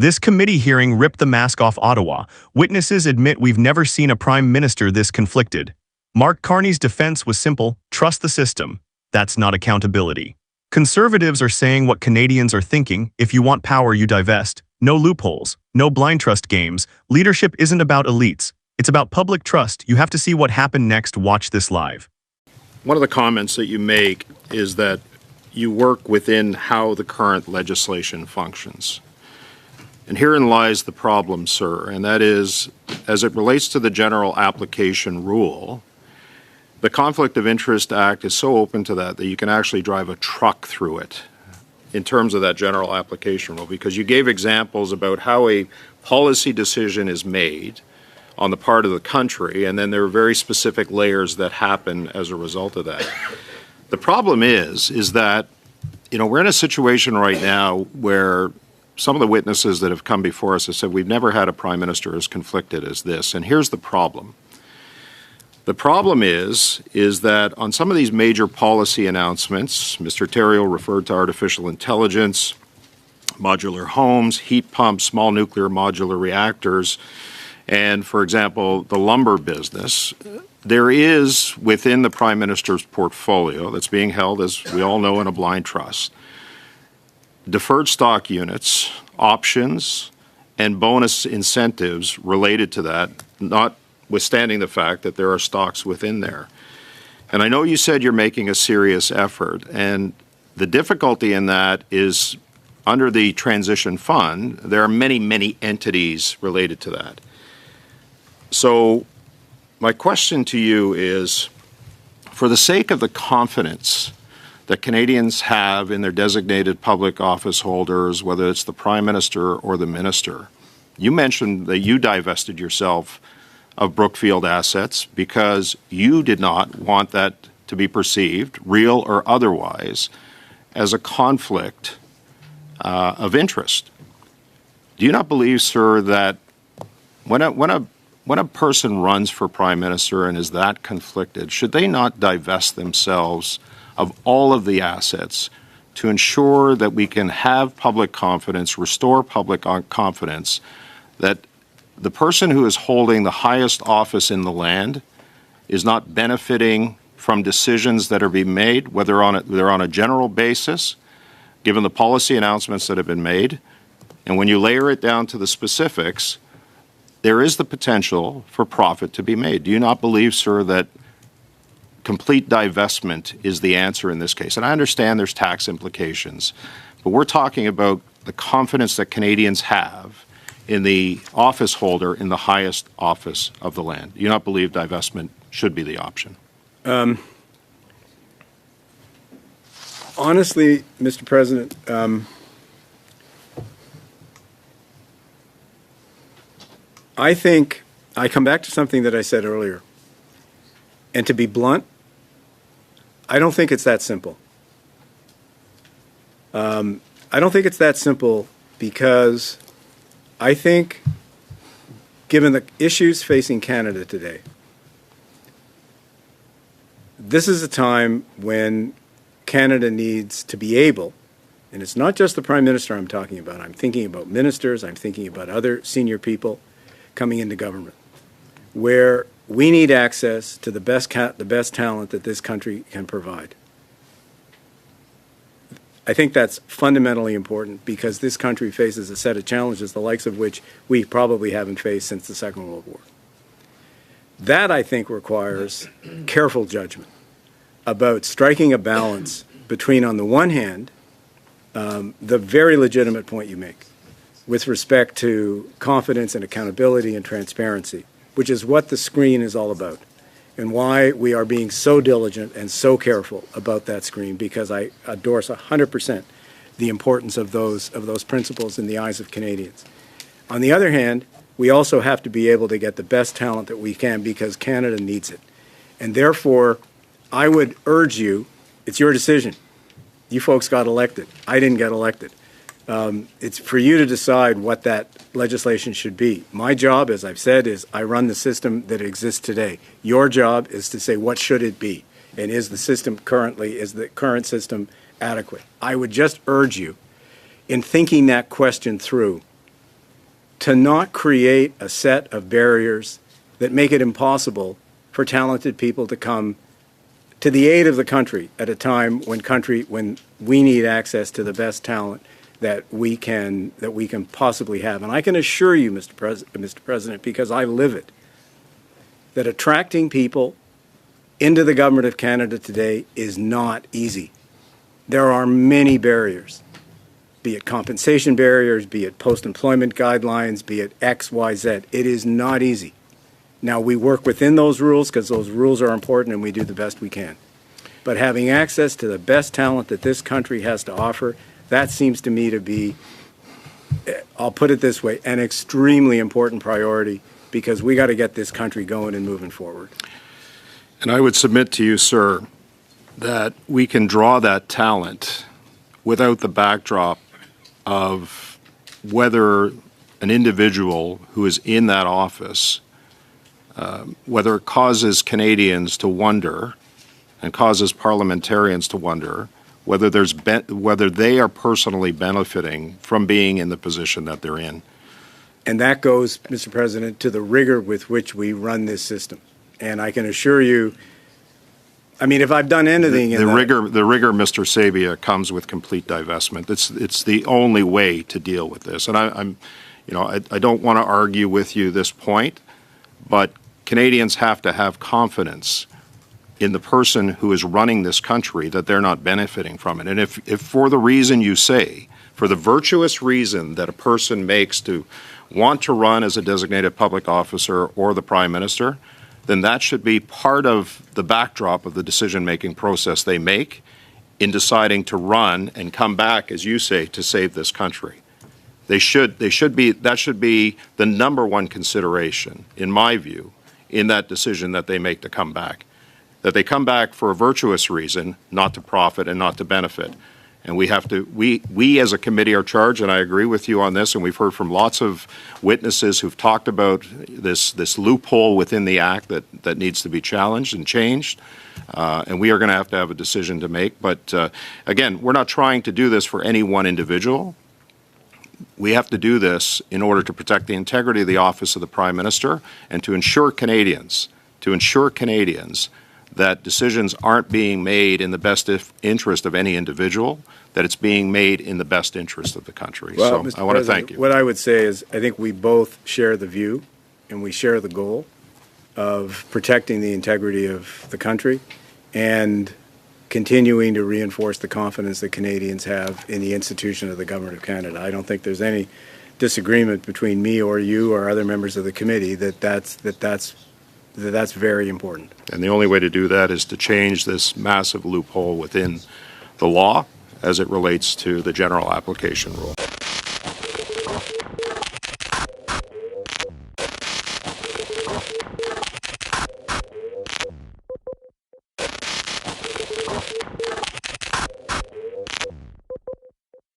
This committee hearing ripped the mask off Ottawa. Witnesses admit we've never seen a prime minister this conflicted. Mark Carney's defense was simple: trust the system. That's not accountability. Conservatives are saying what Canadians are thinking: if you want power, you divest. No loopholes, no blind trust games. Leadership isn't about elites. It's about public trust. You have to see what happened next. Watch this live. One of the comments that you make is that you work within how the current legislation functions. And herein lies the problem, sir, and that is, as it relates to the general application rule, the Conflict of Interest Act is so open to that you can actually drive a truck through it in terms of that general application rule, because you gave examples about how a policy decision is made on the part of the country, and then there are very specific layers that happen as a result of that. The problem is that, we're in a situation right now where some of the witnesses that have come before us have said we've never had a prime minister as conflicted as this, and here's the problem. The problem is that on some of these major policy announcements, Mr. Theriault referred to artificial intelligence, modular homes, heat pumps, small nuclear modular reactors, and, for example, the lumber business. There is, within the Prime Minister's portfolio, that's being held, as we all know, in a blind trust, deferred stock units, options, and bonus incentives related to that, notwithstanding the fact that there are stocks within there. And I know you said you're making a serious effort, and the difficulty in that is under the transition fund, there are many, many entities related to that. So my question to you is, for the sake of the confidence that Canadians have in their designated public office holders, whether it's the Prime Minister or the Minister, you mentioned that you divested yourself of Brookfield assets because you did not want that to be perceived, real or otherwise, as a conflict of interest. Do you not believe, sir, that when a person runs for Prime Minister and is that conflicted, should they not divest themselves of all of the assets to ensure that we can have public confidence, restore public confidence, that the person who is holding the highest office in the land is not benefiting from decisions that are being made, whether they're on a general basis, given the policy announcements that have been made, and when you layer it down to the specifics, there is the potential for profit to be made. Do you not believe, sir, that complete divestment is the answer in this case? And I understand there's tax implications, but we're talking about the confidence that Canadians have in the office holder in the highest office of the land. Do you not believe divestment should be the option? Honestly, Mr. President, I think I come back to something that I said earlier. And to be blunt, I don't think it's that simple. I don't think it's that simple because I think, given the issues facing Canada today, this is a time when Canada needs to be able, and it's not just the Prime Minister I'm talking about, I'm thinking about ministers, I'm thinking about other senior people coming into government, where we need access to the best talent that this country can provide. I think that's fundamentally important because this country faces a set of challenges, the likes of which we probably haven't faced since the Second World War. That, I think, requires careful judgment about striking a balance between, on the one hand, the very legitimate point you make with respect to confidence and accountability and transparency, which is what the screen is all about, and why we are being so diligent and so careful about that screen, because I endorse 100% the importance of those principles in the eyes of Canadians. On the other hand, we also have to be able to get the best talent that we can because Canada needs it. And therefore, I would urge you, it's your decision. You folks got elected. I didn't get elected. It's for you to decide what that legislation should be. My job, as I've said, is I run the system that exists today. Your job is to say what should it be, and is the current system adequate? I would just urge you, in thinking that question through, to not create a set of barriers that make it impossible for talented people to come to the aid of the country at a time when we need access to the best talent that we can possibly have. And I can assure you, Mr. President, because I live it, that attracting people into the government of Canada today is not easy. There are many barriers, be it compensation barriers, be it post-employment guidelines, be it X, Y, Z. It is not easy. Now, we work within those rules because those rules are important and we do the best we can. But having access to the best talent that this country has to offer, that seems to me to be, I'll put it this way, an extremely important priority because we got to get this country going and moving forward. And I would submit to you, sir, that we can draw that talent without the backdrop of whether an individual who is in that office, whether it causes Canadians to wonder and causes parliamentarians to wonder whether they are personally benefiting from being in the position that they're in. And that goes, Mr. President, to the rigor with which we run this system. And I can assure you, I mean, if I've done anything the rigor, Mr. Sabia, comes with complete divestment. It's the only way to deal with this. And I don't want to argue with you this point, but Canadians have to have confidence in the person who is running this country that they're not benefiting from it. And if for the reason you say, for the virtuous reason that a person makes to want to run as a designated public officer or the Prime Minister, then that should be part of the backdrop of the decision-making process they make in deciding to run and come back, as you say, to save this country. That should be the number one consideration, in my view, in that decision that they make to come back. That they come back for a virtuous reason, not to profit and not to benefit. And we have to, we as a committee are charged, and I agree with you on this, and we've heard from lots of witnesses who've talked about this loophole within the Act that needs to be challenged and changed. And we are going to have a decision to make. But again, we're not trying to do this for any one individual. We have to do this in order to protect the integrity of the office of the Prime Minister and to ensure Canadians that decisions aren't being made in the best interest of any individual, that it's being made in the best interest of the country. Well, so Mr. I want to President, thank you. What I would say is I think we both share the view and we share the goal of protecting the integrity of the country and continuing to reinforce the confidence that Canadians have in the institution of the Government of Canada. I don't think there's any disagreement between me or you or other members of the committee that's very important. And the only way to do that is to change this massive loophole within the law as it relates to the general application rule.